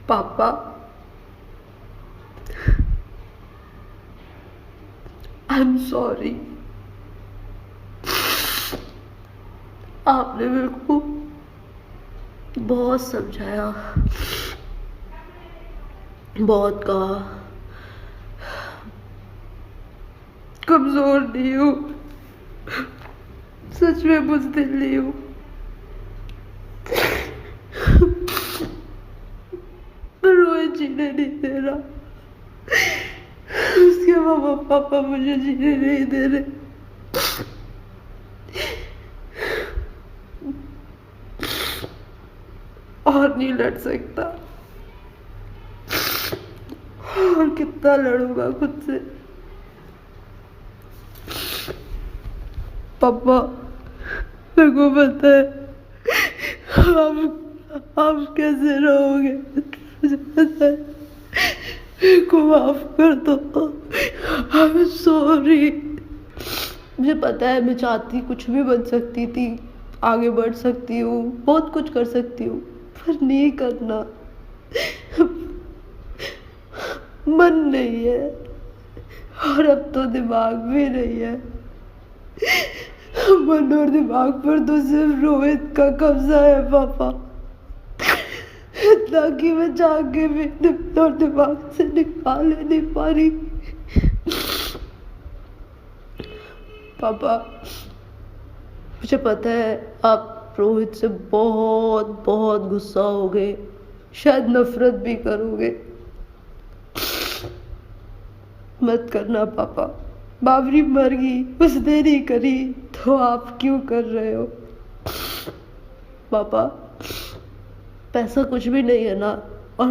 पापा, I am sorry. आपने मेरे को बहुत समझाया, बहुत कहा, कमजोर नहीं हूँ, सच में बुज़दिल नहीं हूँ। पर रोहित जीने नहीं दे रहा, उसके मामा पापा मुझे जीने नहीं दे रहे। और नहीं लड़ सकता, और कितना लड़ूंगा खुद से। पापा, मेरे को पता है आप कैसे रहोगे, मुझे पता है। मेरे को माफ कर दो, आई एम सॉरी। मुझे पता है मैं चाहती कुछ भी बन सकती थी, आगे बढ़ सकती हूँ, बहुत कुछ कर सकती हूँ, पर नहीं करना। मन नहीं है, और अब तो दिमाग भी नहीं है। मन और दिमाग पर तो सिर्फ रोहित का कब्जा है पापा, इतना कि मैं चाह के भी दिल और दिमाग से निकाल ही नहीं पा रही। पापा, मुझे पता है आप रोहित से बहुत बहुत गुस्सा हो गए, शायद नफरत भी करोगे। मत करना पापा, बाबरी मर गई, उसने नहीं करी तो आप क्यों कर रहे हो। पापा, पैसा कुछ भी नहीं है ना, और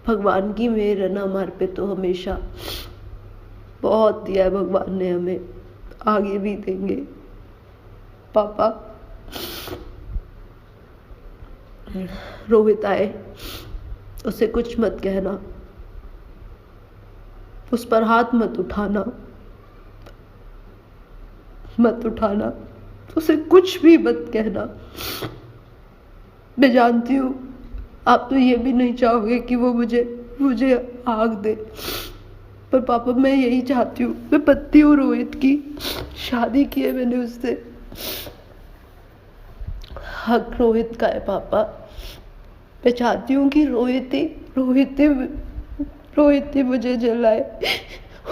भगवान की मेहर है ना हमारे पे, तो हमेशा बहुत दिया है भगवान ने हमें, आगे भी देंगे। पापा, रोहित आए, उसे कुछ मत कहना, उस पर हाथ मत उठाना, मत उठाना, उसे कुछ भी मत कहना। मैं जानती हूँ आप तो ये भी नहीं चाहोगे कि वो मुझे आग दे, पर पापा मैं यही चाहती हूँ। मैं पत्नी हूँ रोहित की, शादी की है मैंने उससे, हक रोहित का है पापा। मैं चाहती हूँ कि रोहित ही मुझे जलाए।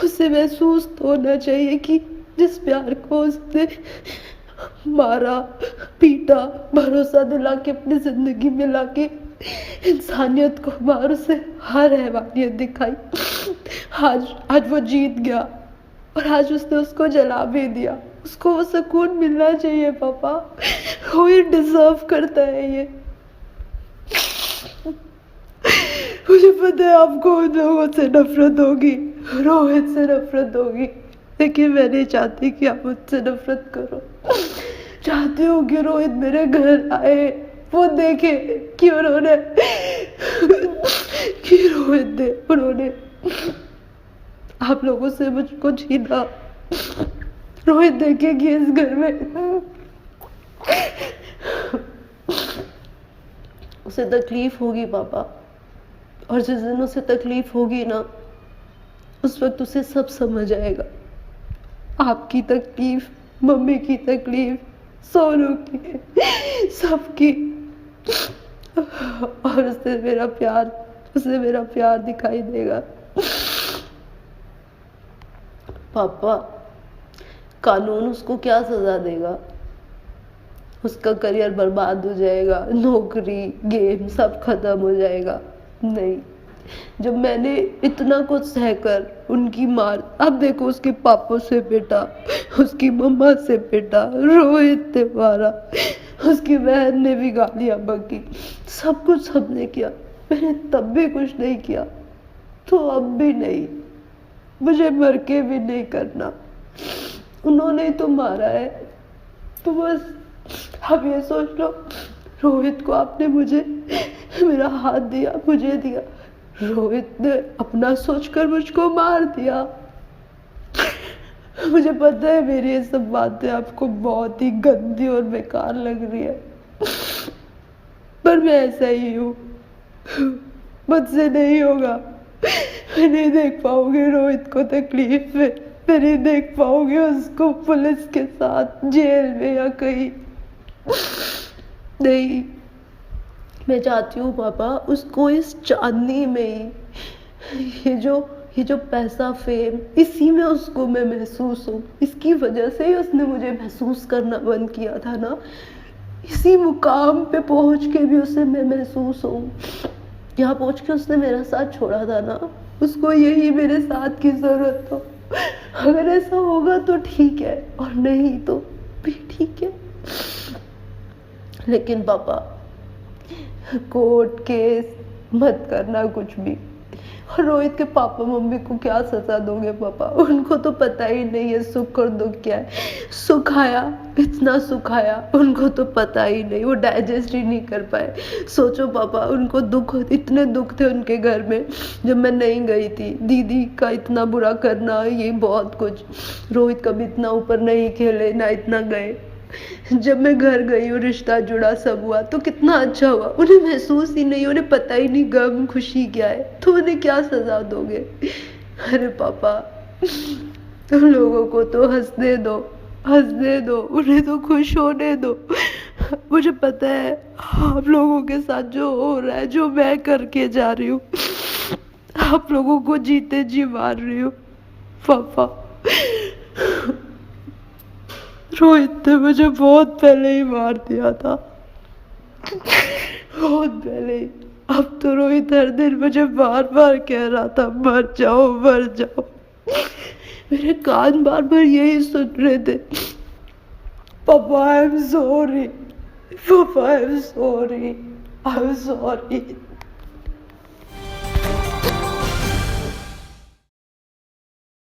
उसे महसूस तो होना चाहिए कि जिस प्यार को उसने मारा, पीटा, भरोसा दिला के अपनी जिंदगी में लाके इंसानियत को मार, उसे हर हैवानियत दिखाई, आज वो जीत गया, और आज उसने उसको जला भी दिया। उसको वो सुकून मिलना चाहिए पापा, वो डिजर्व करता है ये। मुझे पता है आपको उन लोगों से नफरत होगी, रोहित से नफरत होगी, लेकिन मैं नहीं चाहती कि आप मुझसे नफरत करो। चाहती हूँ कि रोहित मेरे घर आए, वो देखे कि उन्होंने आप लोगों से मुझको छीना। रोहित देखे कि इस घर में उसे तकलीफ होगी पापा, और जिस दिन उसे तकलीफ होगी ना, उस वक्त उसे सब समझ आएगा। आपकी तकलीफ, मम्मी की तकलीफ, सोनू की, सबकी, और उसे मेरा प्यार दिखाई देगा। पापा, कानून उसको क्या सजा देगा? उसका करियर बर्बाद हो जाएगा, नौकरी, गेम सब खत्म हो जाएगा। नहीं, जब मैंने इतना कुछ सहकर उनकी मार, अब देखो उसके पापा से पिटा, उसकी मम्मा से पिटा, रोहित ने मारा, उसकी बहन ने भी गालियां बकी, सब कुछ सबने किया, मैंने तब भी कुछ नहीं किया, तो अब भी नहीं, मुझे मर के भी नहीं करना। उन्होंने तो मारा है, तो बस अब ये सोच लो, रोहित को आपने मेरा हाथ दिया, मुझे दिया, रोहित ने अपना सोचकर मुझको मार दिया। मुझे पता है मेरी ये सब बातें आपको बहुत ही गंदी और बेकार लग रही है, पर मैं ऐसा ही हूँ, मुझसे नहीं होगा। मैं नहीं देख पाऊंगी रोहित को तकलीफ में, मैं नहीं देख पाऊंगी उसको पुलिस के साथ जेल में या कहीं। नहीं, मैं चाहती हूँ पापा उसको इस चांदनी में ही, ये जो पैसा फेम, इसी में उसको मैं महसूस हूँ। इसकी वजह से ही उसने मुझे महसूस करना बंद किया था ना, इसी मुकाम पे पहुँच के भी उसे मैं महसूस हूँ। यहाँ पहुँच के उसने मेरा साथ छोड़ा था ना, उसको यही मेरे साथ की ज़रूरत हो। अगर ऐसा होगा तो ठीक है, और नहीं तो भी ठीक है। लेकिन पापा कोर्ट केस मत करना कुछ भी। और रोहित के पापा मम्मी को क्या सजा दोगे पापा? उनको तो पता ही नहीं है सुख और दुख क्या है। सुख आया, इतना सुख आया, उनको तो पता ही नहीं, वो डाइजेस्ट ही नहीं कर पाए। सोचो पापा, उनको दुख, इतने दुख थे उनके घर में जब मैं नहीं गई थी। दीदी का इतना बुरा करना, ये बहुत कुछ। रोहित कभी इतना ऊपर नहीं खेले, ना इतना गए। जब मैं घर गई और रिश्ता जुड़ा, सब हुआ, तो कितना अच्छा हुआ। उन्हें महसूस ही नहीं, उन्हें पता ही नहीं गम खुशी क्या है, तो उन्हें क्या सजा दोगे? अरे पापा, तुम लोगों को तो हंसने दो, हंसने दो, उन्हें तो खुश होने दो। मुझे पता है आप लोगों के साथ जो हो रहा है, जो मैं करके जा रही हूँ, आप लोगों को जीते जी मार रही हूँ। पापा, रोहित ने मुझे बहुत पहले ही मार दिया था, बहुत पहले ही। अब तो रोहित हर दिन मुझे बार बार कह रहा था मर जाओ, मर जाओ। मेरे कान बार बार यही सुन रहे थे, पापा आई एम सॉरी, पापा I am sorry, I am sorry.